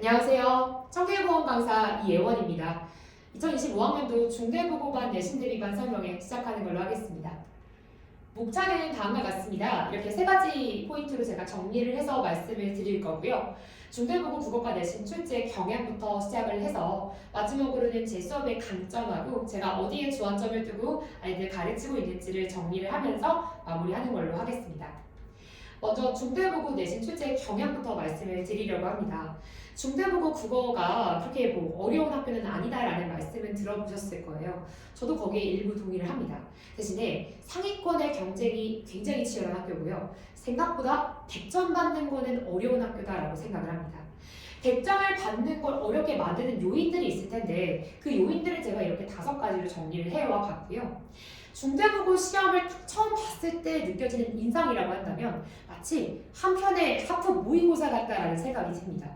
안녕하세요. 청계보험 강사 이예원입니다. 2025학년도 중대보고반 내신 대비반 설명회 시작하는 걸로 하겠습니다. 목차는 다음과 같습니다. 이렇게 세 가지 포인트로 제가 정리를 해서 말씀을 드릴 거고요. 중대보고 국어과 내신 출제 경향부터 시작을 해서 마지막으로는 제 수업의 강점하고 제가 어디에 주안점을 두고 아이들 가르치고 있는지를 정리를 하면서 마무리하는 걸로 하겠습니다. 먼저 중대보고 내신 출제 경향부터 말씀을 드리려고 합니다. 중대보고 국어가 그렇게 어려운 학교는 아니다라는 말씀은 들어보셨을 거예요. 저도 거기에 일부 동의를 합니다. 대신에 상위권의 경쟁이 굉장히 치열한 학교고요. 생각보다 100점 받는 거는 어려운 학교다라고 생각을 합니다. 100점을 받는 걸 어렵게 만드는 요인들이 있을 텐데 그 요인들을 제가 이렇게 5가지로 정리를 해와 봤고요. 중대보고 시험을 처음 봤을 때 느껴지는 인상이라고 한다면 마치 한편의 하프 모의고사 같다라는 생각이 듭니다.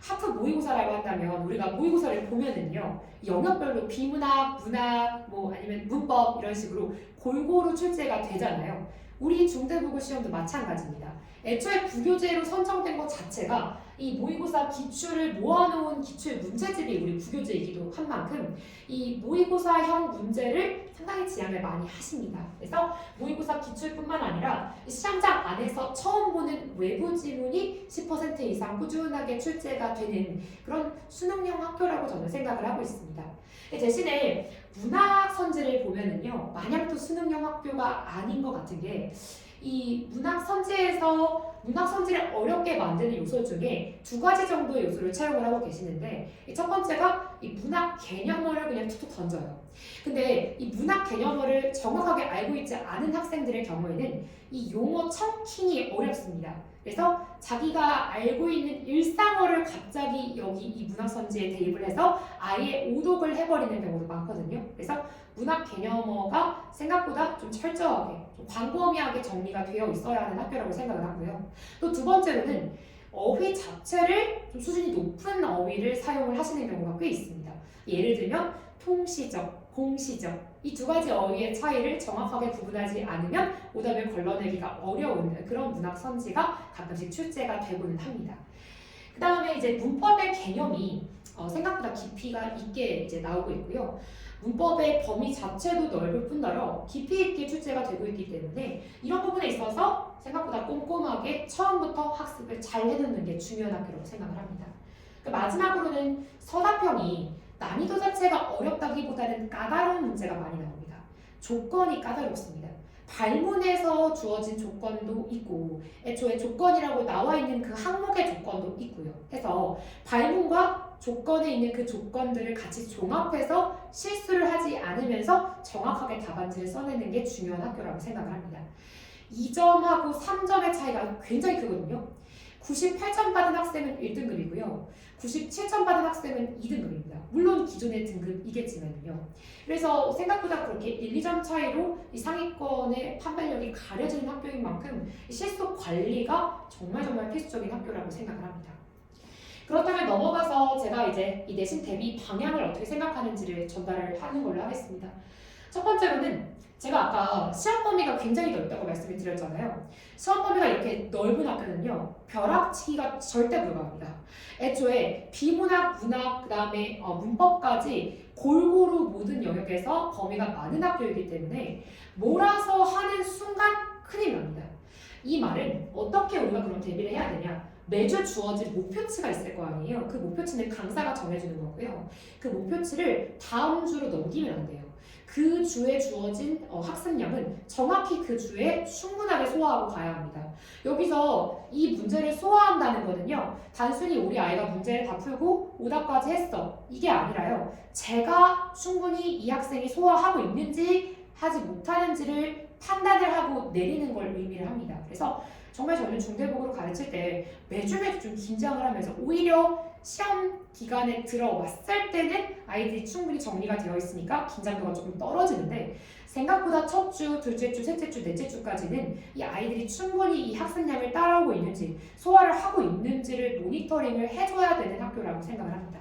하프 모의고사라고 한다면 우리가 모의고사를 보면은요 영역별로 비문학, 문학, 아니면 문법 이런 식으로 골고루 출제가 되잖아요. 우리 중대보고 시험도 마찬가지입니다. 애초에 부교재로 선정된 것 자체가 이 모의고사 기출을 모아놓은 기출 문제집이 우리 부교재이기도 한 만큼 이 모의고사형 문제를 상당히 지향을 많이 하십니다. 그래서 모의고사 기출뿐만 아니라 시험장 안에서 처음 보는 외부 지문이 10% 이상 꾸준하게 출제가 되는 그런 수능형 학교라고 저는 생각을 하고 있습니다. 대신에 문학 선지를 보면은요 마냥 또 수능형 학교가 아닌 것 같은 게 이 문학 선지를 어렵게 만드는 요소 중에 2가지 정도의 요소를 채용을 하고 계시는데 첫 번째가 이 문학 개념어를 그냥 툭툭 던져요. 근데 이 문학 개념어를 정확하게 알고 있지 않은 학생들의 경우에는 이 용어 청킹이 어렵습니다. 그래서 자기가 알고 있는 일상어를 갑자기 여기 이 문학 선지에 대입을 해서 아예 오독을 해버리는 경우도 많거든요. 그래서 문학 개념어가 생각보다 좀 철저하게, 좀 광범위하게 정리가 되어 있어야 하는 학교라고 생각을 하고요. 또 2번째로는 어휘 자체를 좀 수준이 높은 어휘를 사용을 하시는 경우가 꽤 있습니다. 예를 들면 통시적, 공시적 이 2가지 어휘의 차이를 정확하게 구분하지 않으면 오답을 걸러내기가 어려운 그런 문학 선지가 가끔씩 출제가 되고는 합니다. 그 다음에 이제 문법의 개념이 생각보다 깊이가 있게 이제 나오고 있고요. 문법의 범위 자체도 넓을 뿐더러 깊이 있게 출제가 되고 있기 때문에 이런 부분에 있어서 생각보다 꼼꼼하게 처음부터 학습을 잘 해놓는 게 중요한 학교라고 생각을 합니다. 마지막으로는 서답형이 난이도 자체가 어렵다기보다는 까다로운 문제가 많이 나옵니다. 조건이 까다롭습니다. 발문에서 주어진 조건도 있고 애초에 조건이라고 나와 있는 그 항목의 조건도 있고요. 해서 발문과 조건에 있는 그 조건들을 같이 종합해서 실수를 하지 않으면서 정확하게 답안지를 써내는 게 중요한 학교라고 생각을 합니다. 2점하고 3점의 차이가 굉장히 크거든요. 98점 받은 학생은 1등급이고요. 97점 받은 학생은 2등급입니다. 물론 기존의 등급이겠지만요. 그래서 생각보다 그렇게 1, 2점 차이로 이 상위권의 판별력이 가려지는 학교인 만큼 실속 관리가 정말 필수적인 학교라고 생각을 합니다. 그렇다면 넘어가서 제가 이제 이 내신 대비 방향을 어떻게 생각하는지를 전달을 하는 걸로 하겠습니다. 첫 번째로는 제가 아까 시험 범위가 굉장히 넓다고 말씀을 드렸잖아요. 시험 범위가 이렇게 넓은 학교는요 벼락치기가 절대 불가합니다. 애초에 비문학, 문학, 그 다음에 문법까지 골고루 모든 영역에서 범위가 많은 학교이기 때문에 몰아서 하는 순간 큰일 납니다. 이 말은 어떻게 우리가 그럼 대비를 해야 되냐? 매주 주어진 목표치가 있을 거 아니에요. 그 목표치는 강사가 정해주는 거고요. 그 목표치를 다음 주로 넘기면 안 돼요. 그 주에 주어진 학습량은 정확히 그 주에 충분하게 소화하고 가야 합니다. 여기서 이 문제를 소화한다는 거는요. 단순히 우리 아이가 문제를 다 풀고 오답까지 했어. 이게 아니라요. 제가 충분히 이 학생이 소화하고 있는지 하지 못하는지를 판단을 하고 내리는 걸 의미를 합니다. 그래서 정말 저는 중대보고를 가르칠 때 매주 좀 긴장을 하면서 오히려 시험 기간에 들어왔을 때는 아이들이 충분히 정리가 되어 있으니까 긴장도가 조금 떨어지는데 생각보다 첫 주, 둘째 주, 셋째 주, 넷째 주까지는 이 아이들이 충분히 이 학습량을 따라오고 있는지 소화를 하고 있는지를 모니터링을 해줘야 되는 학교라고 생각을 합니다.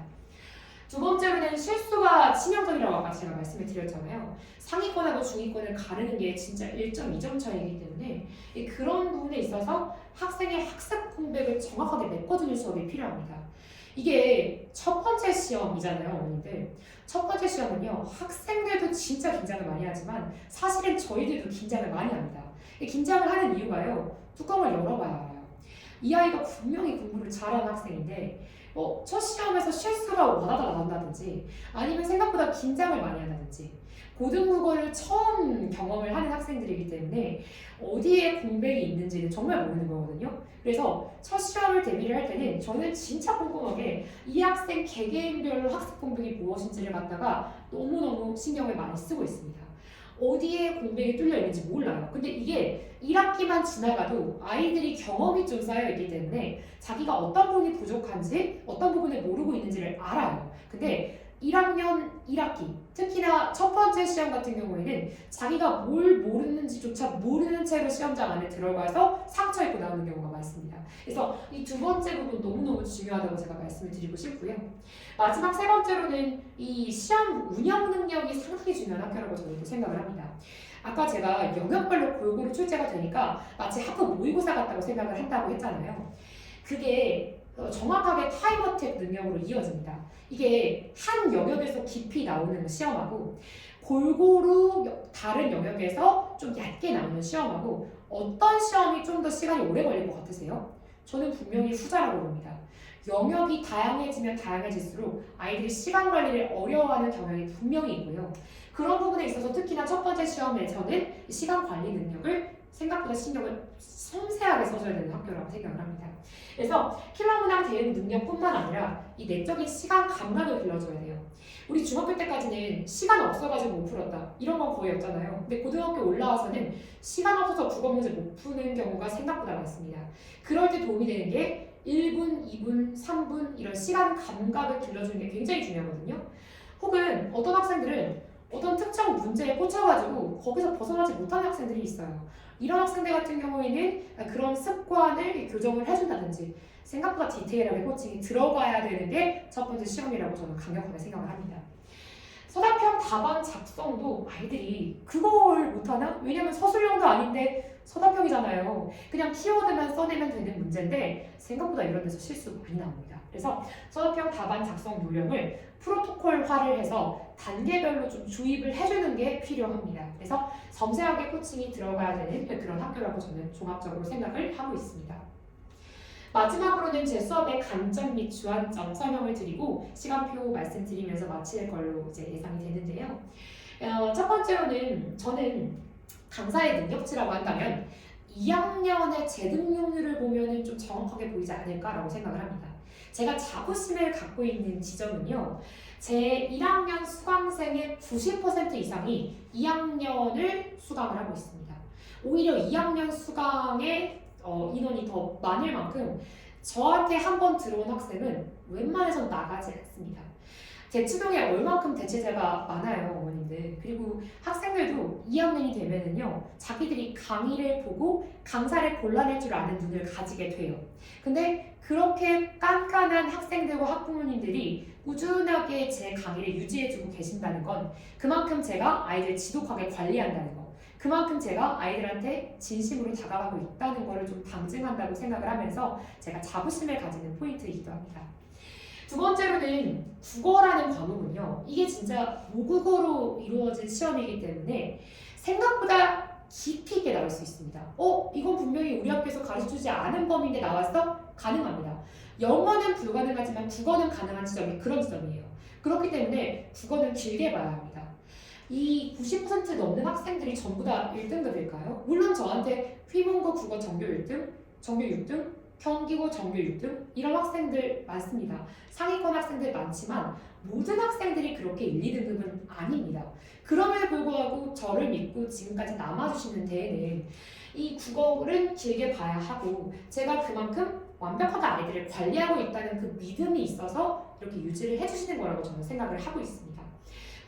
두 번째로는 실수가 치명적이라고 아까 제가 말씀을 드렸잖아요. 상위권하고 중위권을 가르는 게 진짜 1.2점 차이이기 때문에 그런 부분에 있어서 학생의 학습 공백을 정확하게 메꿔주는 수업이 필요합니다. 이게 첫 번째 시험이잖아요, 어머님들. 첫 번째 시험은요, 학생들도 진짜 긴장을 많이 하지만 사실은 저희들도 긴장을 많이 합니다. 긴장을 하는 이유가요, 뚜껑을 열어봐야 알아요. 이 아이가 분명히 공부를 잘하는 학생인데 첫 시험에서 실수가 와다다 나온다든지 아니면 생각보다 긴장을 많이 한다든지 고등국어를 처음 경험을 하는 학생들이기 때문에 어디에 공백이 있는지는 정말 모르는 거거든요. 그래서 첫 시험을 대비를 할 때는 저는 진짜 꼼꼼하게 이 학생 개개인별로 학습 공백이 무엇인지를 갖다가 너무너무 신경을 많이 쓰고 있습니다. 어디에 공백이 뚫려 있는지 몰라요. 근데 이게 1학기만 지나가도 아이들이 경험이 좀 쌓여있기 때문에 자기가 어떤 부분이 부족한지 어떤 부분을 모르고 있는지를 알아요. 근데 1학년 1학기 특히나 첫 번째 시험 같은 경우에는 자기가 뭘 모르는지조차 모르는 채로 시험장 안에 들어가서 상처 입고 나오는 경우가 많습니다. 그래서 이 두 번째 부분 너무너무 중요하다고 제가 말씀을 드리고 싶고요. 마지막 세 번째로는 이 시험 운영 능력이 상당히 중요한 학교라고 저는 생각을 합니다. 아까 제가 영역별로 골고루 출제가 되니까 마치 학급 모의고사 같다고 생각을 한다고 했잖아요. 그게 정확하게 타임어택 능력으로 이어집니다. 이게 한 영역에서 깊이 나오는 시험하고 골고루 다른 영역에서 좀 얇게 나오는 시험하고 어떤 시험이 좀 더 시간이 오래 걸릴 것 같으세요? 저는 분명히 후자라고 봅니다. 영역이 다양해지면 다양해질수록 아이들이 시간 관리를 어려워하는 경향이 분명히 있고요. 그런 부분에 있어서 특히나 첫 번째 시험에서는 시간 관리 능력을 생각보다 신경을 섬세하게 써줘야 되는 학교라고 생각을 합니다. 그래서 킬러 문항 대응 능력뿐만 아니라 이 내적인 시간 감각을 길러줘야 돼요. 우리 중학교 때까지는 시간 없어가지고 못 풀었다 이런 건 거의 없잖아요. 근데 고등학교 올라와서는 시간 없어서 국어 문제 못 푸는 경우가 생각보다 많습니다. 그럴 때 도움이 되는 게 1분, 2분, 3분 이런 시간 감각을 길러주는 게 굉장히 중요하거든요. 혹은 어떤 학생들은 어떤 특정 문제에 꽂혀가지고 거기서 벗어나지 못하는 학생들이 있어요. 이런 학생들 같은 경우에는 그런 습관을 교정을 해준다든지 생각보다 디테일하게 코칭이 들어가야 되는 게 첫 번째 시험이라고 저는 강력하게 생각을 합니다. 서답형 답안 작성도 아이들이 그걸 못하나? 왜냐면 서술형도 아닌데 서답형이잖아요. 그냥 키워드만 써내면 되는 문제인데 생각보다 이런 데서 실수 많이 나옵니다. 그래서 서답형 답안 작성 요령을 프로토콜화를 해서 단계별로 좀 주입을 해주는 게 필요합니다. 그래서 섬세하게 코칭이 들어가야 되는 그런 학교라고 저는 종합적으로 생각을 하고 있습니다. 마지막으로는 제 수업의 강점 및 주안점 설명을 드리고 시간표 말씀드리면서 마칠 걸로 이제 예상이 되는데요. 첫 번째로는 저는 강사의 능력치라고 한다면 2학년의 재등록률을 보면은 좀 정확하게 보이지 않을까라고 생각을 합니다. 제가 자부심을 갖고 있는 지점은요. 제 1학년 수강생의 90% 이상이 2학년을 수강을 하고 있습니다. 오히려 2학년 수강의 인원이 더 많을 만큼 저한테 한번 들어온 학생은 웬만해선 나가지 않습니다. 제 추동에 얼만큼 대체제가 많아요, 어머님들. 그리고 학생들도 2학년이 되면은요, 자기들이 강의를 보고 강사를 골라낼 줄 아는 눈을 가지게 돼요. 근데 그렇게 깐깐한 학생들과 학부모님들이 꾸준하게 제 강의를 유지해주고 계신다는 건 그만큼 제가 아이들 지독하게 관리한다는 거, 그만큼 제가 아이들한테 진심으로 다가가고 있다는 거를 좀 방증한다고 생각을 하면서 제가 자부심을 가지는 포인트이기도 합니다. 두 번째로는 국어라는 과목은요. 이게 진짜 모국어로 이루어진 시험이기 때문에 생각보다 깊이 있게 나올 수 있습니다. 이건 분명히 우리 학교에서 가르쳐주지 않은 범위인데 나왔어? 가능합니다. 영어는 불가능하지만 국어는 가능한 지점이 그런 지점이에요. 그렇기 때문에 국어는 길게 봐야 합니다. 이 90% 넘는 학생들이 전부 다 1등급일까요? 물론 저한테 휘문고 국어 전교 1등, 전교 6등, 경기고 전교 6등 이런 학생들 많습니다. 상위권 학생들 많지만 모든 학생들이 그렇게 1, 2등급은 아닙니다. 그럼에도 불구하고 저를 믿고 지금까지 남아주시는 데에는 이 국어를 길게 봐야 하고 제가 그만큼 완벽하게 아이들을 관리하고 있다는 그 믿음이 있어서 이렇게 유지를 해주시는 거라고 저는 생각을 하고 있습니다.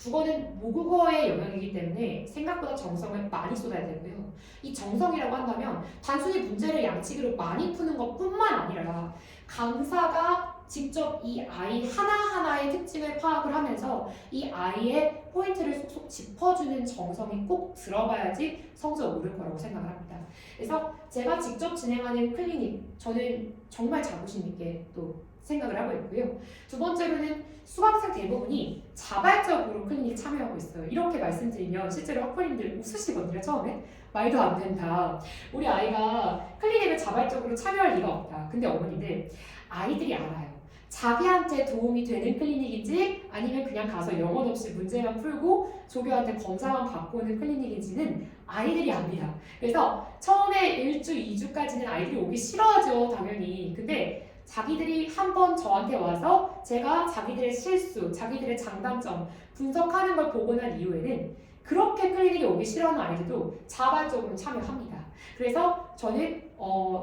국어는 모국어의 영역이기 때문에 생각보다 정성을 많이 쏟아야 되고요. 이 정성이라고 한다면 단순히 문제를 양치기로 많이 푸는 것뿐만 아니라 강사가 직접 이 아이 하나하나의 특징을 파악을 하면서 이 아이의 포인트를 쏙쏙 짚어주는 정성이 꼭 들어가야지 성적 오를 거라고 생각을 합니다. 그래서 제가 직접 진행하는 클리닉, 저는 정말 자부심 있게 또 생각을 하고 있고요. 두 번째로는 수강생 대부분이 자발적으로 클리닉 참여하고 있어요. 이렇게 말씀드리면 실제로 학부모님들 웃으시거든요. 처음에 말도 안 된다. 우리 아이가 클리닉을 자발적으로 참여할 리가 없다. 근데 어머니들 아이들이 알아요. 자기한테 도움이 되는 클리닉인지 아니면 그냥 가서 영혼 없이 문제만 풀고 조교한테 검사만 받고 오는 클리닉인지는 아이들이 압니다. 그래서 처음에 1주, 2주까지는 아이들이 오기 싫어하죠. 당연히. 근데 자기들이 한번 저한테 와서 제가 자기들의 실수, 자기들의 장단점 분석하는 걸 보고 난 이후에는 그렇게 클리닉에 오기 싫어하는 아이들도 자발적으로 참여합니다. 그래서 저는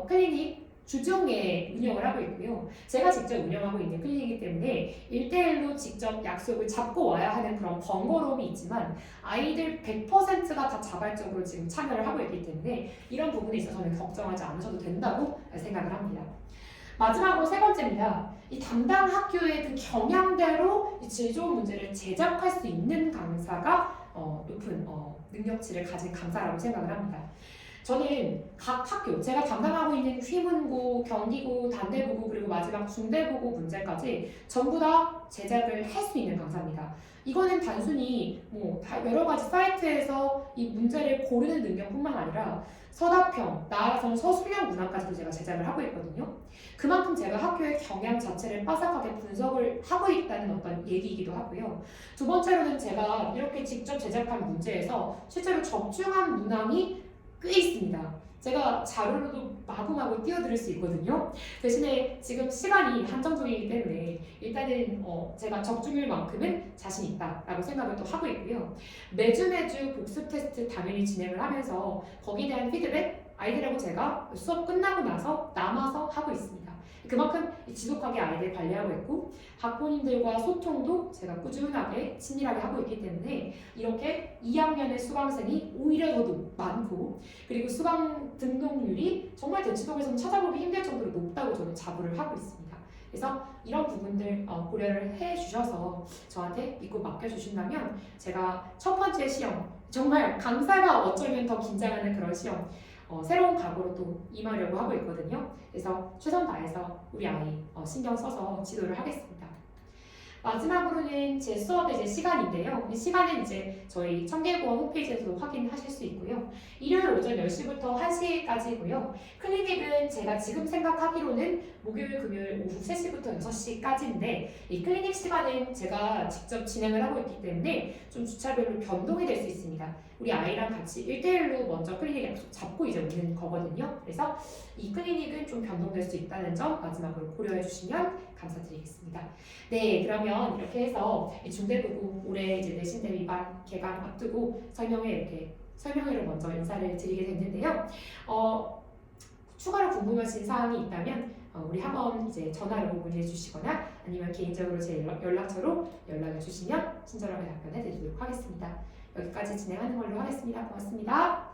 클리닉 주중에 운영을 하고 있고요. 제가 직접 운영하고 있는 클리닉이기 때문에 1대1로 직접 약속을 잡고 와야 하는 그런 번거로움이 있지만 아이들 100%가 다 자발적으로 지금 참여를 하고 있기 때문에 이런 부분에 있어서는 걱정하지 않으셔도 된다고 생각을 합니다. 마지막으로 세 번째입니다. 이 담당 학교의 그 경향대로 질 좋은 문제를 제작할 수 있는 강사가 높은 능력치를 가진 강사라고 생각을 합니다. 저는 각 학교, 제가 담당하고 있는 휘문고, 경기고, 단대부고, 그리고 마지막 중대부고 문제까지 전부 다 제작을 할 수 있는 강사입니다. 이거는 단순히 여러 가지 사이트에서 이 문제를 고르는 능력뿐만 아니라 서답형, 나아가서는 서술형 문항까지도 제가 제작을 하고 있거든요. 그만큼 제가 학교의 경향 자체를 빠삭하게 분석을 하고 있다는 어떤 얘기이기도 하고요. 두 번째로는 제가 이렇게 직접 제작한 문제에서 실제로 적중한 문항이 꽤 있습니다. 제가 자료로도 마구마구 띄워드릴 수 있거든요. 대신에 지금 시간이 한정적이기 때문에 일단은 제가 적중률만큼은 자신 있다라고 생각을 또 하고 있고요. 매주 복습 테스트 당연히 진행을 하면서 거기에 대한 피드백 아이들하고 제가 수업 끝나고 나서 남아서 하고 있습니다. 그만큼 지속하게 아이들 관리하고 있고 학부모님들과 소통도 제가 꾸준하게 친밀하게 하고 있기 때문에 이렇게 2학년의 수강생이 오히려 더 많고 그리고 수강 등록률이 정말 대치동에서는 찾아보기 힘들 정도로 높다고 저는 자부를 하고 있습니다. 그래서 이런 부분들 고려를 해주셔서 저한테 믿고 맡겨주신다면 제가 첫 번째 시험 정말 강사가 어쩌면 더 긴장하는 그런 시험 새로운 각오로 또 임하려고 하고 있거든요. 그래서 최선 다해서 우리 아이 신경 써서 지도를 하겠습니다. 마지막으로는 제 수업의 이제 시간인데요. 이 시간은 이제 저희 청계고원 홈페이지에서도 확인하실 수 있고요. 일요일 오전 10시부터 1시까지고요. 클리닉은 제가 지금 생각하기로는 목요일, 금요일 오후 3시부터 6시까지인데 이 클리닉 시간은 제가 직접 진행을 하고 있기 때문에 좀 주차별로 변동이 될 수 있습니다. 우리 아이랑 같이 1대1로 먼저 클리닉 약속 잡고 이제 오는 거거든요. 그래서 이 클리닉은 좀 변동될 수 있다는 점 마지막으로 고려해 주시면 감사드리겠습니다. 네, 그러면 이렇게 해서 중대부고 올해 이제 내신 대비반 개강 앞두고 설명회를 먼저 인사를 드리게 됐는데요. 추가로 궁금하신 사항이 있다면 우리 학원 이제 전화로 문의해 주시거나 아니면 개인적으로 제 연락처로 연락을 주시면 친절하게 답변해 드리도록 하겠습니다. 여기까지 진행하는 걸로 하겠습니다. 고맙습니다.